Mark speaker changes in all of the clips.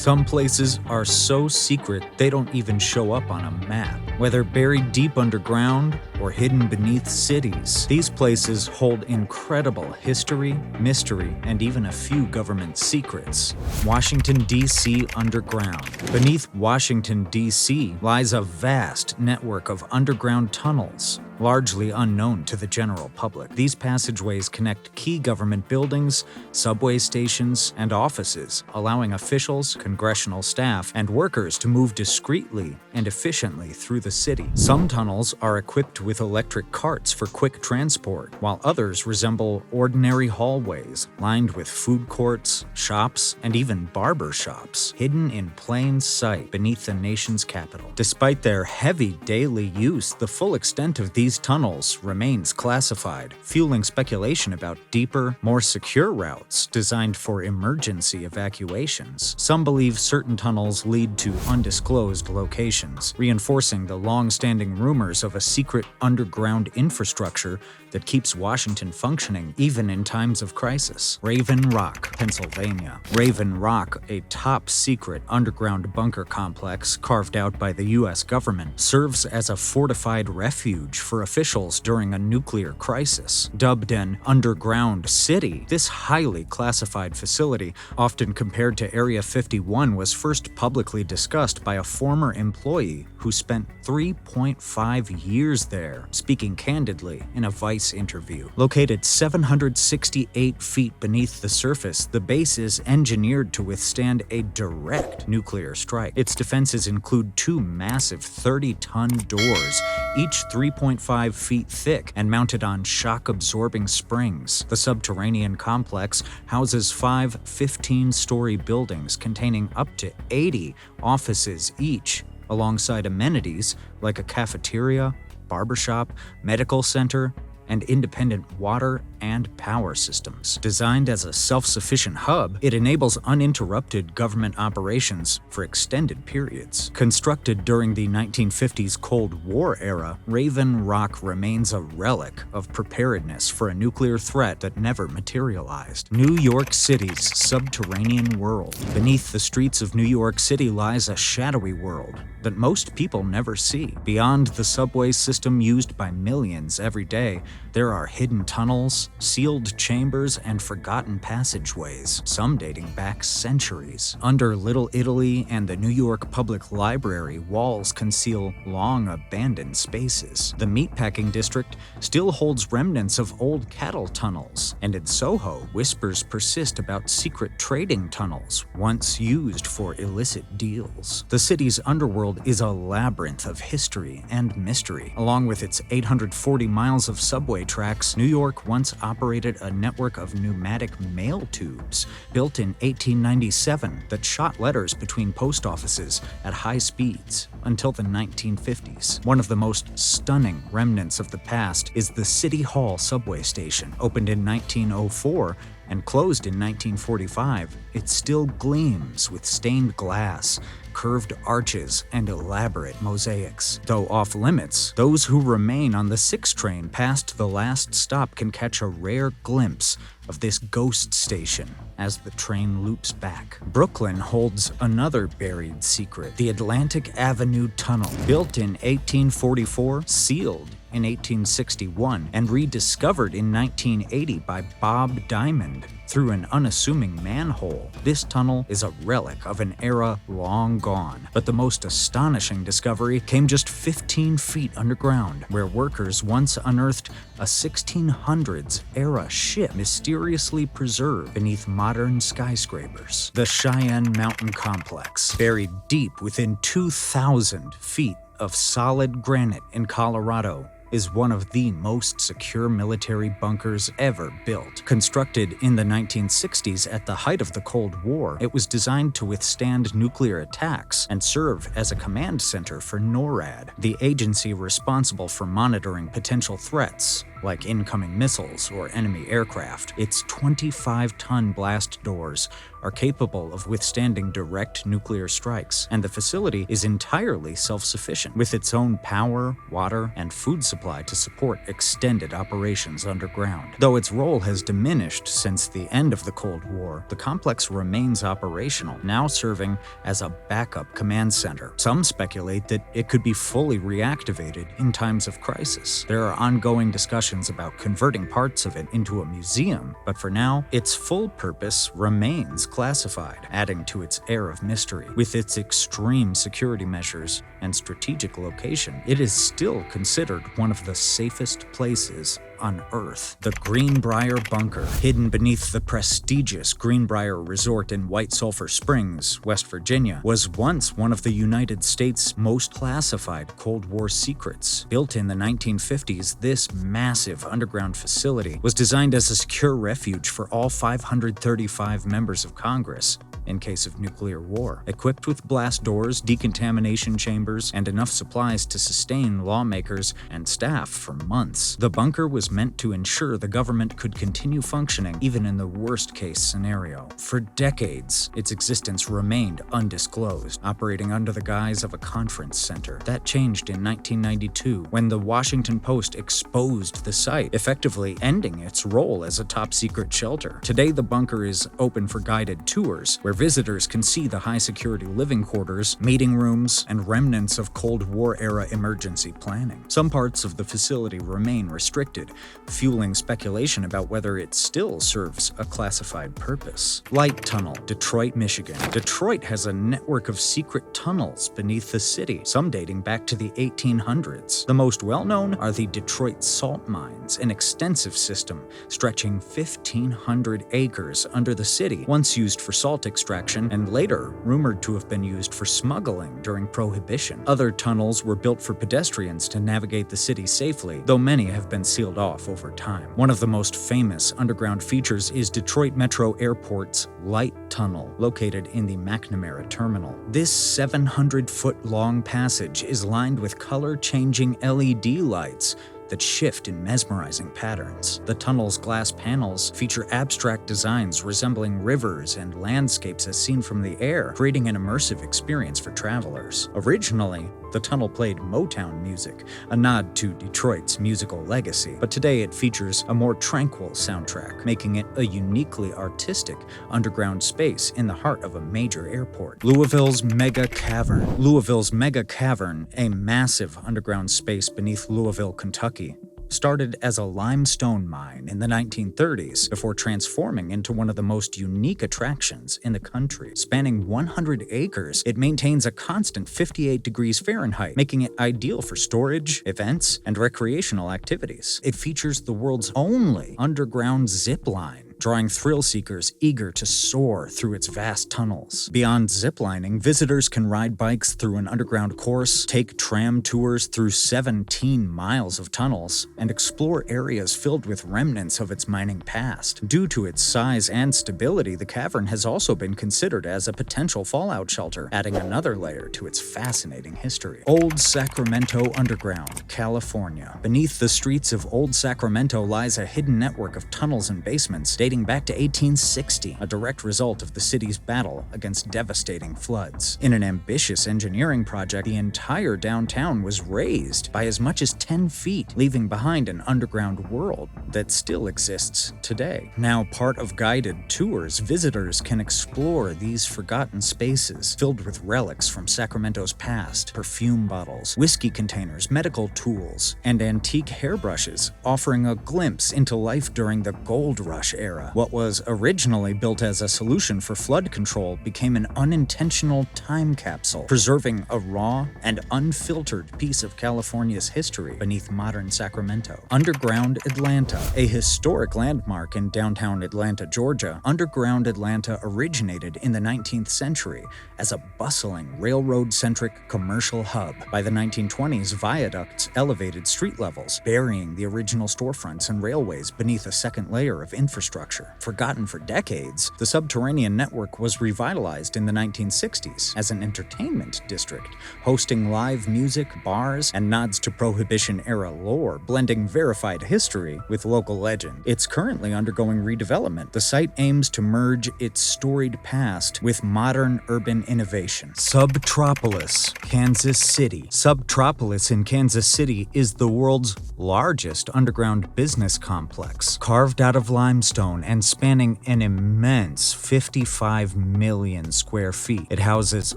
Speaker 1: Some places are so secret they don't even show up on a map. Whether buried deep underground or hidden beneath cities, these places hold incredible history, mystery, and even a few government secrets. Washington, D.C. underground. Beneath Washington, D.C. lies a vast network of underground tunnels, largely unknown to the general public. These passageways connect key government buildings, subway stations, and offices, allowing officials, congressional staff, and workers to move discreetly and efficiently through the city. Some tunnels are equipped with electric carts for quick transport, while others resemble ordinary hallways lined with food courts, shops, and even barber shops, hidden in plain sight beneath the nation's capital. Despite their heavy daily use, the full extent of these tunnels remains classified, fueling speculation about deeper, more secure routes designed for emergency evacuations. Some believe certain tunnels lead to undisclosed locations, reinforcing the long-standing rumors of a secret underground infrastructure that keeps Washington functioning even in times of crisis. Raven Rock, Pennsylvania. Raven Rock, a top-secret underground bunker complex carved out by the U.S. government, serves as a fortified refuge for officials during a nuclear crisis. Dubbed an underground city, this highly classified facility, often compared to Area 51, was first publicly discussed by a former employee who spent 3.5 years there, speaking candidly in a Vice interview. Located 768 feet beneath the surface, the base is engineered to withstand a direct nuclear strike. Its defenses include two massive 30-ton doors, each 3.5 feet thick and mounted on shock-absorbing springs. The subterranean complex houses 5 15-story buildings containing up to 80 offices each, alongside amenities like a cafeteria, barbershop, medical center, and independent water and power systems. Designed as a self-sufficient hub, it enables uninterrupted government operations for extended periods. Constructed during the 1950s Cold War era, Raven Rock remains a relic of preparedness for a nuclear threat that never materialized. New York City's subterranean world. Beneath the streets of New York City lies a shadowy world that most people never see. Beyond the subway system used by millions every day, there are hidden tunnels, sealed chambers, and forgotten passageways, some dating back centuries. Under Little Italy and the New York Public Library, walls conceal long-abandoned spaces. The Meatpacking District still holds remnants of old cattle tunnels, and in Soho, whispers persist about secret trading tunnels, once used for illicit deals. The city's underworld is a labyrinth of history and mystery. Along with its 840 miles of subway tracks, New York once operated a network of pneumatic mail tubes built in 1897 that shot letters between post offices at high speeds until the 1950s. One of the most stunning remnants of the past is the City Hall subway station. Opened in 1904 and closed in 1945, it still gleams with stained glass, curved arches, and elaborate mosaics. Though off limits, those who remain on the 6 train past the last stop can catch a rare glimpse of this ghost station as the train loops back. Brooklyn holds another buried secret, the Atlantic Avenue Tunnel. Built in 1844, sealed in 1861, and rediscovered in 1980 by Bob Diamond through an unassuming manhole. This tunnel is a relic of an era long gone, but the most astonishing discovery came just 15 feet underground, where workers once unearthed a 1600s-era ship mysteriously preserved beneath modern skyscrapers. The Cheyenne Mountain complex, buried deep within 2,000 feet of solid granite in Colorado, is one of the most secure military bunkers ever built. Constructed in the 1960s at the height of the Cold War, it was designed to withstand nuclear attacks and serve as a command center for NORAD, the agency responsible for monitoring potential threats like incoming missiles or enemy aircraft. Its 25-ton blast doors are capable of withstanding direct nuclear strikes, and the facility is entirely self-sufficient, with its own power, water, and food supply supply to support extended operations underground. Though its role has diminished since the end of the Cold War, the complex remains operational, now serving as a backup command center. Some speculate that it could be fully reactivated in times of crisis. There are ongoing discussions about converting parts of it into a museum, but for now, its full purpose remains classified, adding to its air of mystery. With its extreme security measures and strategic location, it is still considered one of the safest places on Earth. The Greenbrier Bunker, hidden beneath the prestigious Greenbrier Resort in White Sulphur Springs, West Virginia, was once one of the United States' most classified Cold War secrets. Built in the 1950s, this massive underground facility was designed as a secure refuge for all 535 members of Congress in case of nuclear war. Equipped with blast doors, decontamination chambers, and enough supplies to sustain lawmakers and staff for months, the bunker was meant to ensure the government could continue functioning even in the worst-case scenario. For decades, its existence remained undisclosed, operating under the guise of a conference center. That changed in 1992 when the Washington Post exposed the site, effectively ending its role as a top-secret shelter. Today, the bunker is open for guided tours, where visitors can see the high-security living quarters, meeting rooms, and remnants of Cold War-era emergency planning. Some parts of the facility remain restricted, fueling speculation about whether it still serves a classified purpose. Light Tunnel, Detroit, Michigan. Detroit has a network of secret tunnels beneath the city, some dating back to the 1800s. The most well-known are the Detroit salt mines, an extensive system stretching 1,500 acres under the city, once used for salt extraction and later rumored to have been used for smuggling during Prohibition. Other tunnels were built for pedestrians to navigate the city safely, though many have been sealed off over time. One of the most famous underground features is Detroit Metro Airport's Light Tunnel, located in the McNamara Terminal. This 700-foot-long passage is lined with color-changing LED lights that shift in mesmerizing patterns. The tunnel's glass panels feature abstract designs resembling rivers and landscapes as seen from the air, creating an immersive experience for travelers. Originally, the tunnel played Motown music, a nod to Detroit's musical legacy, but today it features a more tranquil soundtrack, making it a uniquely artistic underground space in the heart of a major airport. Louisville's Mega Cavern. Louisville's Mega Cavern, a massive underground space beneath Louisville, Kentucky, started as a limestone mine in the 1930s before transforming into one of the most unique attractions in the country. Spanning 100 acres, it maintains a constant 58 degrees Fahrenheit, making it ideal for storage, events, and recreational activities. It features the world's only underground zip line, drawing thrill seekers eager to soar through its vast tunnels. Beyond ziplining, visitors can ride bikes through an underground course, take tram tours through 17 miles of tunnels, and explore areas filled with remnants of its mining past. Due to its size and stability, the cavern has also been considered as a potential fallout shelter, adding another layer to its fascinating history. Old Sacramento Underground, California. Beneath the streets of Old Sacramento lies a hidden network of tunnels and basements dating back to 1860, a direct result of the city's battle against devastating floods. In an ambitious engineering project, the entire downtown was raised by as much as 10 feet, leaving behind an underground world that still exists today. Now part of guided tours, visitors can explore these forgotten spaces filled with relics from Sacramento's past, perfume bottles, whiskey containers, medical tools, and antique hairbrushes, offering a glimpse into life during the Gold Rush era. What was originally built as a solution for flood control became an unintentional time capsule, preserving a raw and unfiltered piece of California's history beneath modern Sacramento. Underground Atlanta. A historic landmark in downtown Atlanta, Georgia, Underground Atlanta originated in the 19th century as a bustling railroad-centric commercial hub. By the 1920s, viaducts elevated street levels, burying the original storefronts and railways beneath a second layer of infrastructure. Forgotten for decades, the subterranean network was revitalized in the 1960s as an entertainment district, hosting live music, bars, and nods to Prohibition-era lore, blending verified history with local legend. It's currently undergoing redevelopment. The site aims to merge its storied past with modern urban innovation. Subtropolis, Kansas City. Subtropolis in Kansas City is the world's largest underground business complex, carved out of limestone and spanning an immense 55 million square feet. It houses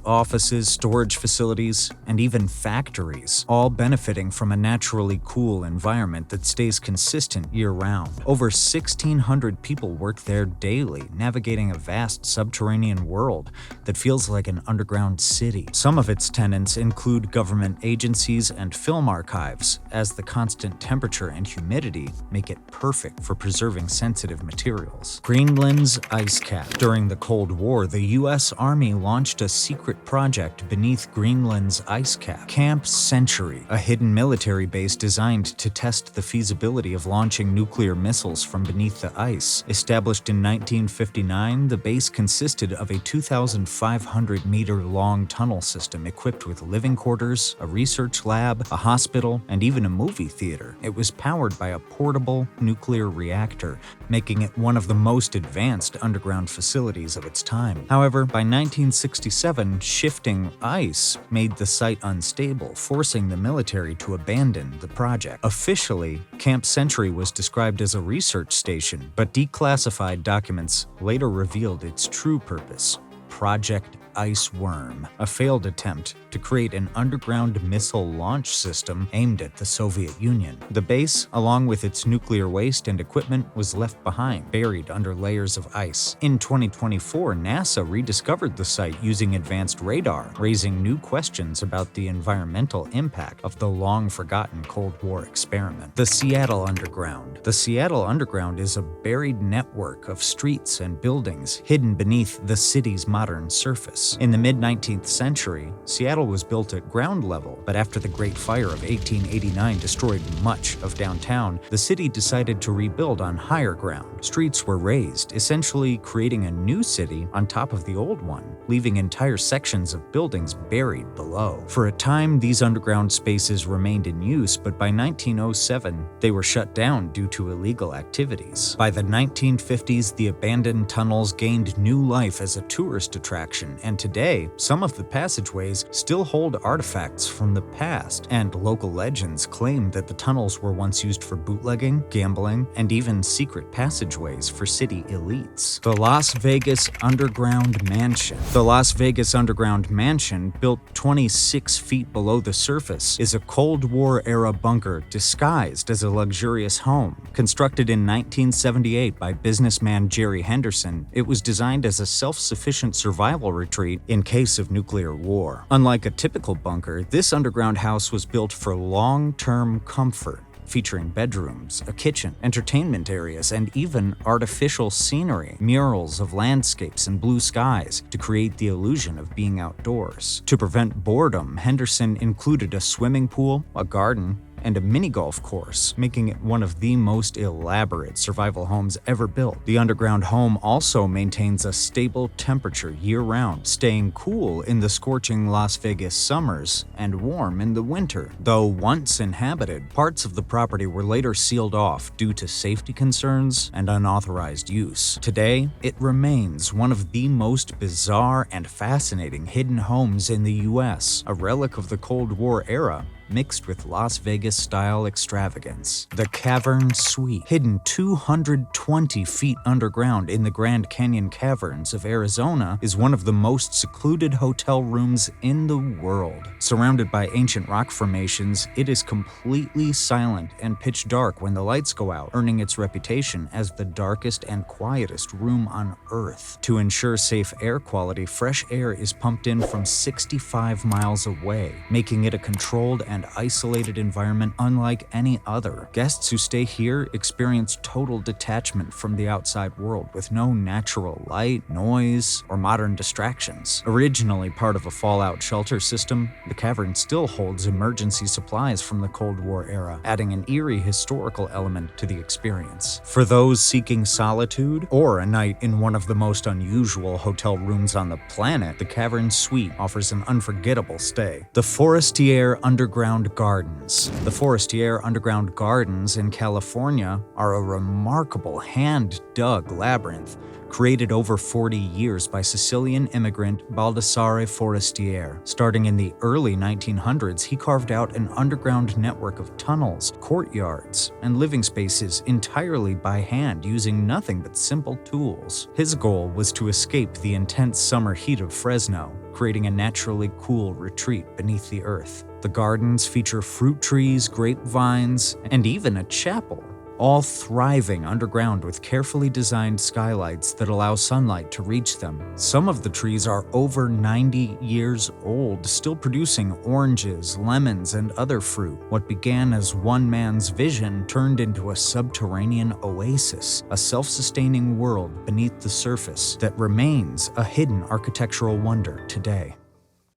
Speaker 1: offices, storage facilities, and even factories, all benefiting from a naturally cool environment that stays consistent year-round. Over 1,600 people work there daily, navigating a vast subterranean world that feels like an underground city. Some of its tenants include government agencies and film archives, as the constant temperature and humidity make it perfect for preserving sensitive materials. Greenland's ice cap. During the Cold War, the U.S. Army launched a secret project beneath Greenland's ice cap, Camp Century, a hidden military base designed to test the feasibility of launching nuclear missiles from beneath the ice. Established in 1959, the base consisted of a 2,500-meter-long tunnel system equipped with living quarters, a research lab, a hospital, and even a movie theater. It was powered by a portable nuclear reactor, making it one of the most advanced underground facilities of its time. However, by 1967, shifting ice made the site unstable, forcing the military to abandon the project. Officially, Camp Century was described as a research station, but declassified documents later revealed its true purpose: Project Ice Worm, a failed attempt to create an underground missile launch system aimed at the Soviet Union. The base, along with its nuclear waste and equipment, was left behind, buried under layers of ice. In 2024, NASA rediscovered the site using advanced radar, raising new questions about the environmental impact of the long-forgotten Cold War experiment. The Seattle Underground. The Seattle Underground is a buried network of streets and buildings hidden beneath the city's modern surface. In the mid-19th century, Seattle was built at ground level, but after the Great Fire of 1889 destroyed much of downtown, the city decided to rebuild on higher ground. Streets were raised, essentially creating a new city on top of the old one, leaving entire sections of buildings buried below. For a time, these underground spaces remained in use, but by 1907, they were shut down due to illegal activities. By the 1950s, the abandoned tunnels gained new life as a tourist attraction, and today, some of the passageways still hold artifacts from the past, and local legends claim that the tunnels were once used for bootlegging, gambling, and even secret passageways for city elites. The Las Vegas Underground Mansion. The Las Vegas Underground Mansion, built 26 feet below the surface, is a Cold War-era bunker disguised as a luxurious home. Constructed in 1978 by businessman Jerry Henderson, it was designed as a self-sufficient survival retreat in case of nuclear war. Unlike a typical bunker, this underground house was built for long-term comfort, featuring bedrooms, a kitchen, entertainment areas, and even artificial scenery, murals of landscapes and blue skies to create the illusion of being outdoors. To prevent boredom, Henderson included a swimming pool, a garden, and a mini-golf course, making it one of the most elaborate survival homes ever built. The underground home also maintains a stable temperature year-round, staying cool in the scorching Las Vegas summers and warm in the winter. Though once inhabited, parts of the property were later sealed off due to safety concerns and unauthorized use. Today, it remains one of the most bizarre and fascinating hidden homes in the U.S., a relic of the Cold War era, mixed with Las Vegas-style extravagance. The Cavern Suite, hidden 220 feet underground in the Grand Canyon Caverns of Arizona, is one of the most secluded hotel rooms in the world. Surrounded by ancient rock formations, it is completely silent and pitch dark when the lights go out, earning its reputation as the darkest and quietest room on Earth. To ensure safe air quality, fresh air is pumped in from 65 miles away, making it a controlled and isolated environment unlike any other. Guests who stay here experience total detachment from the outside world with no natural light, noise, or modern distractions. Originally part of a fallout shelter system, the cavern still holds emergency supplies from the Cold War era, adding an eerie historical element to the experience. For those seeking solitude or a night in one of the most unusual hotel rooms on the planet, the Cavern Suite offers an unforgettable stay. The Forestier Underground underground gardens. The Forestier underground gardens in California are a remarkable hand-dug labyrinth created over 40 years by Sicilian immigrant Baldassare Forestier. Starting in the early 1900s, he carved out an underground network of tunnels, courtyards, and living spaces entirely by hand using nothing but simple tools. His goal was to escape the intense summer heat of Fresno, creating a naturally cool retreat beneath the earth. The gardens feature fruit trees, grapevines, and even a chapel, all thriving underground with carefully designed skylights that allow sunlight to reach them. Some of the trees are over 90 years old, still producing oranges, lemons, and other fruit. What began as one man's vision turned into a subterranean oasis, a self-sustaining world beneath the surface that remains a hidden architectural wonder today.